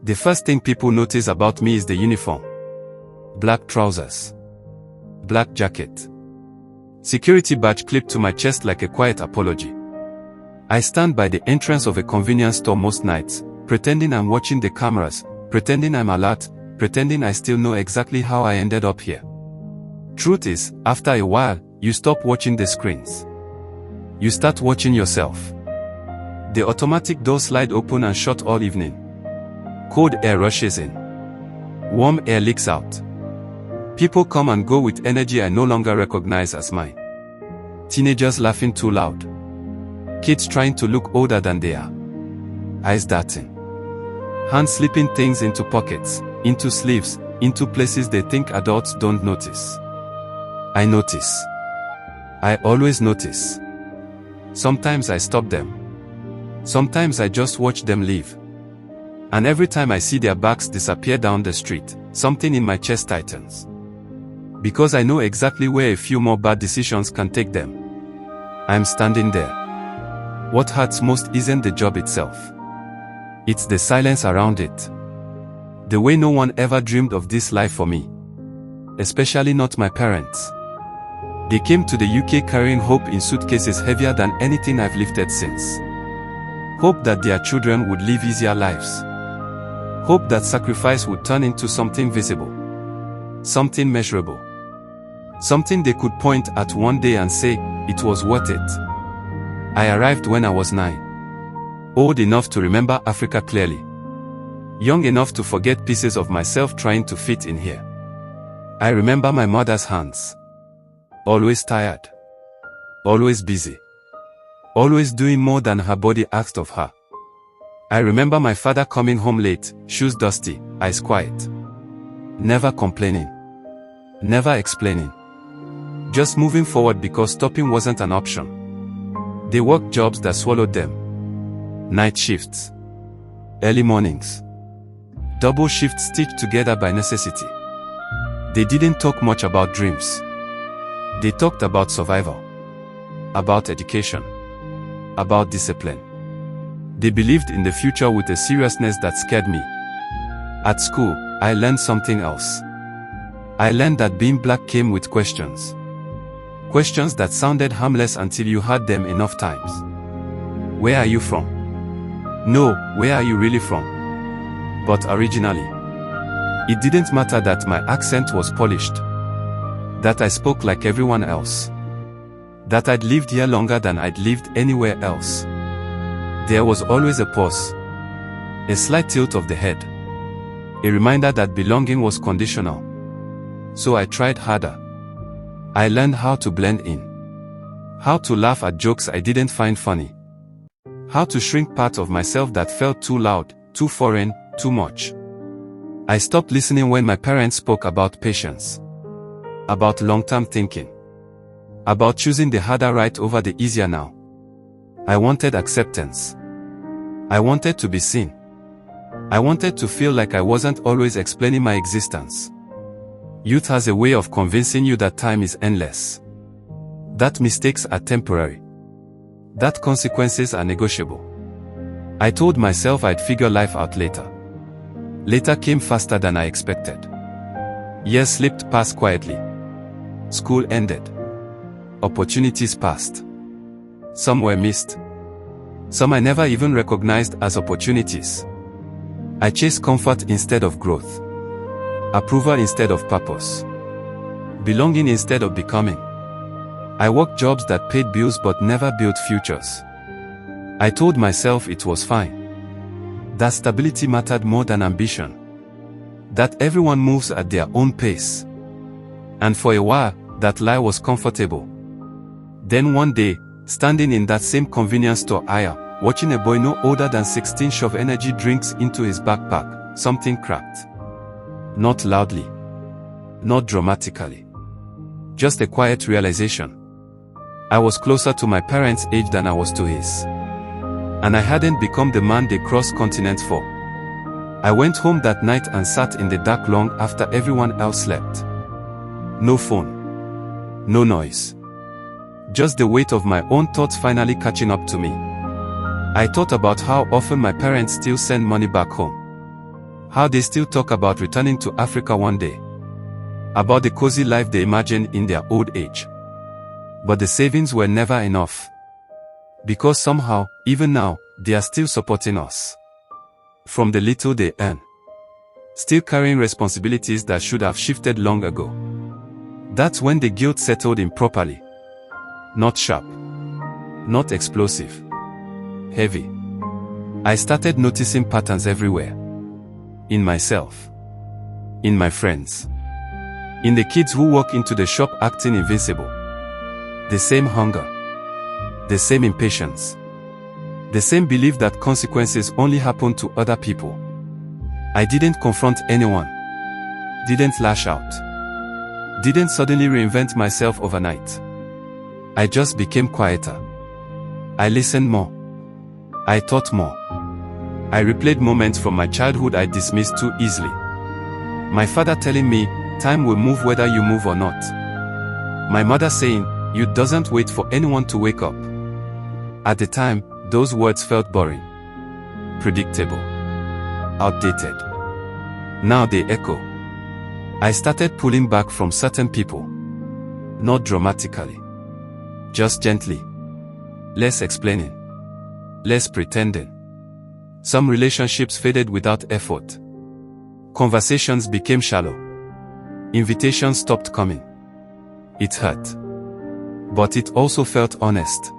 The first thing people notice about me is the uniform. Black trousers. Black jacket. Security badge clipped to my chest like a quiet apology. I stand by the entrance of a convenience store most nights, pretending I'm watching the cameras, pretending I'm alert, pretending I still know exactly how I ended up here. Truth is, after a while, you stop watching the screens. You start watching yourself. The automatic doors slide open and shut all evening. Cold air rushes in. Warm air leaks out. People come and go with energy I no longer recognize as mine. Teenagers laughing too loud. Kids trying to look older than they are. Eyes darting. Hands slipping things into pockets, into sleeves, into places they think adults don't notice. I notice. I always notice. Sometimes I stop them. Sometimes I just watch them leave. And every time I see their backs disappear down the street, something in my chest tightens. Because I know exactly where a few more bad decisions can take them. I'm standing there. What hurts most isn't the job itself. It's the silence around it. The way no one ever dreamed of this life for me. Especially not my parents. They came to the UK carrying hope in suitcases heavier than anything I've lifted since. Hope that their children would live easier lives. Hope that sacrifice would turn into something visible. Something measurable. Something they could point at one day and say, it was worth it. I arrived when I was 9. Old enough to remember Africa clearly. Young enough to forget pieces of myself trying to fit in here. I remember my mother's hands. Always tired. Always busy. Always doing more than her body asked of her. I remember my father coming home late, shoes dusty, eyes quiet. Never complaining. Never explaining. Just moving forward because stopping wasn't an option. They worked jobs that swallowed them. Night shifts. Early mornings. Double shifts stitched together by necessity. They didn't talk much about dreams. They talked about survival. About education. About discipline. They believed in the future with a seriousness that scared me. At school, I learned something else. I learned that being black came with questions. Questions that sounded harmless until you heard them enough times. Where are you from? No, where are you really from? But originally, it didn't matter that my accent was polished. That I spoke like everyone else. That I'd lived here longer than I'd lived anywhere else. There was always a pause. A slight tilt of the head. A reminder that belonging was conditional. So I tried harder. I learned how to blend in. How to laugh at jokes I didn't find funny. How to shrink part of myself that felt too loud, too foreign, too much. I stopped listening when my parents spoke about patience. About long-term thinking. About choosing the harder right over the easier now. I wanted acceptance. I wanted to be seen. I wanted to feel like I wasn't always explaining my existence. Youth has a way of convincing you that time is endless. That mistakes are temporary. That consequences are negotiable. I told myself I'd figure life out later. Later came faster than I expected. Years slipped past quietly. School ended. Opportunities passed. Some were missed. Some I never even recognized as opportunities. I chased comfort instead of growth. Approval instead of purpose. Belonging instead of becoming. I worked jobs that paid bills but never built futures. I told myself it was fine. That stability mattered more than ambition. That everyone moves at their own pace. And for a while, that lie was comfortable. Then one day, standing in that same convenience store aisle, watching a boy no older than 16 shove energy drinks into his backpack, something cracked. Not loudly. Not dramatically. Just a quiet realization. I was closer to my parents' age than I was to his. And I hadn't become the man they crossed continents for. I went home that night and sat in the dark long after everyone else slept. No phone. No noise. Just the weight of my own thoughts finally catching up to me. I thought about how often my parents still send money back home. How they still talk about returning to Africa one day. About the cozy life they imagined in their old age. But the savings were never enough. Because somehow, even now, they are still supporting us. From the little they earn. Still carrying responsibilities that should have shifted long ago. That's when the guilt settled in properly. Not sharp. Not explosive. Heavy. I started noticing patterns everywhere. In myself. In my friends. In the kids who walk into the shop acting invincible. The same hunger. The same impatience. The same belief that consequences only happen to other people. I didn't confront anyone. Didn't lash out. Didn't suddenly reinvent myself overnight. I just became quieter. I listened more. I thought more. I replayed moments from my childhood I dismissed too easily. My father telling me, time will move whether you move or not. My mother saying, you doesn't wait for anyone to wake up. At the time, those words felt boring. Predictable. Outdated. Now they echo. I started pulling back from certain people. Not dramatically. Just gently. Less explaining. Less pretending. Some relationships faded without effort. Conversations became shallow. Invitations stopped coming. It hurt. But it also felt honest.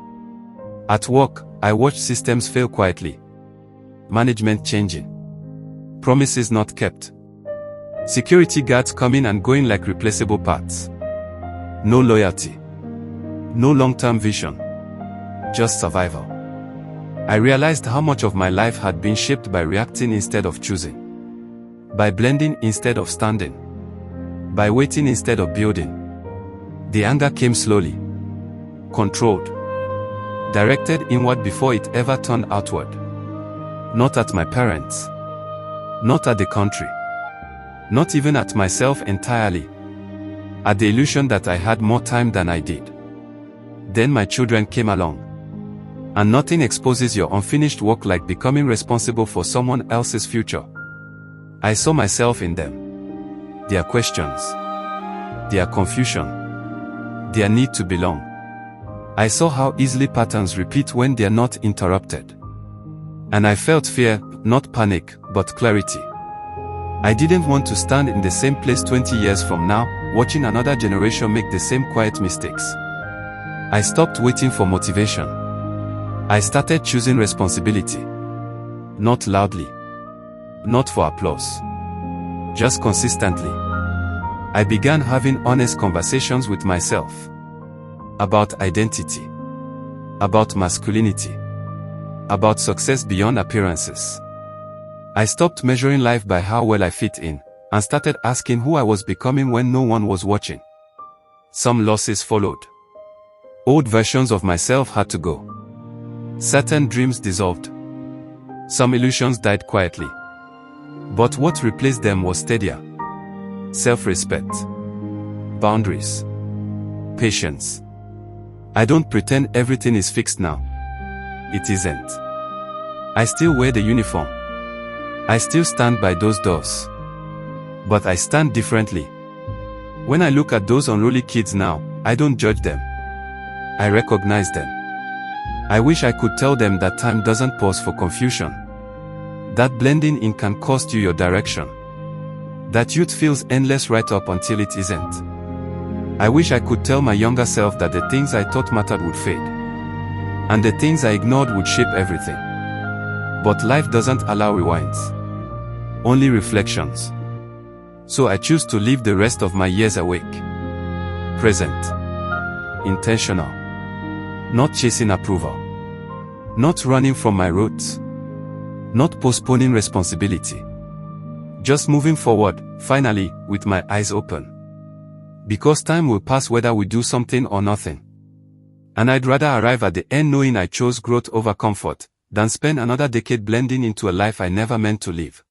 At work, I watched systems fail quietly. Management changing. Promises not kept. Security guards coming and going like replaceable parts. No loyalty. No long-term vision. Just survival. I realized how much of my life had been shaped by reacting instead of choosing. By blending instead of standing. By waiting instead of building. The anger came slowly. Controlled. Directed inward before it ever turned outward. Not at my parents. Not at the country. Not even at myself entirely. At the illusion that I had more time than I did. Then my children came along. And nothing exposes your unfinished work like becoming responsible for someone else's future. I saw myself in them. Their questions. Their confusion. Their need to belong. I saw how easily patterns repeat when they are not interrupted. And I felt fear, not panic, but clarity. I didn't want to stand in the same place 20 years from now, watching another generation make the same quiet mistakes. I stopped waiting for motivation. I started choosing responsibility. Not loudly. Not for applause. Just consistently. I began having honest conversations with myself. About identity. About masculinity. About success beyond appearances. I stopped measuring life by how well I fit in, and started asking who I was becoming when no one was watching. Some losses followed. Old versions of myself had to go. Certain dreams dissolved. Some illusions died quietly. But what replaced them was steadier. Self-respect. Boundaries. Patience. I don't pretend everything is fixed now. It isn't. I still wear the uniform. I still stand by those doors. But I stand differently. When I look at those unruly kids now, I don't judge them. I recognize them. I wish I could tell them that time doesn't pause for confusion. That blending in can cost you your direction. That youth feels endless right up until it isn't. I wish I could tell my younger self that the things I thought mattered would fade. And the things I ignored would shape everything. But life doesn't allow rewinds. Only reflections. So I choose to live the rest of my years awake. Present. Intentional. Not chasing approval. Not running from my roots. Not postponing responsibility. Just moving forward, finally, with my eyes open. Because time will pass whether we do something or nothing. And I'd rather arrive at the end knowing I chose growth over comfort, than spend another decade blending into a life I never meant to live.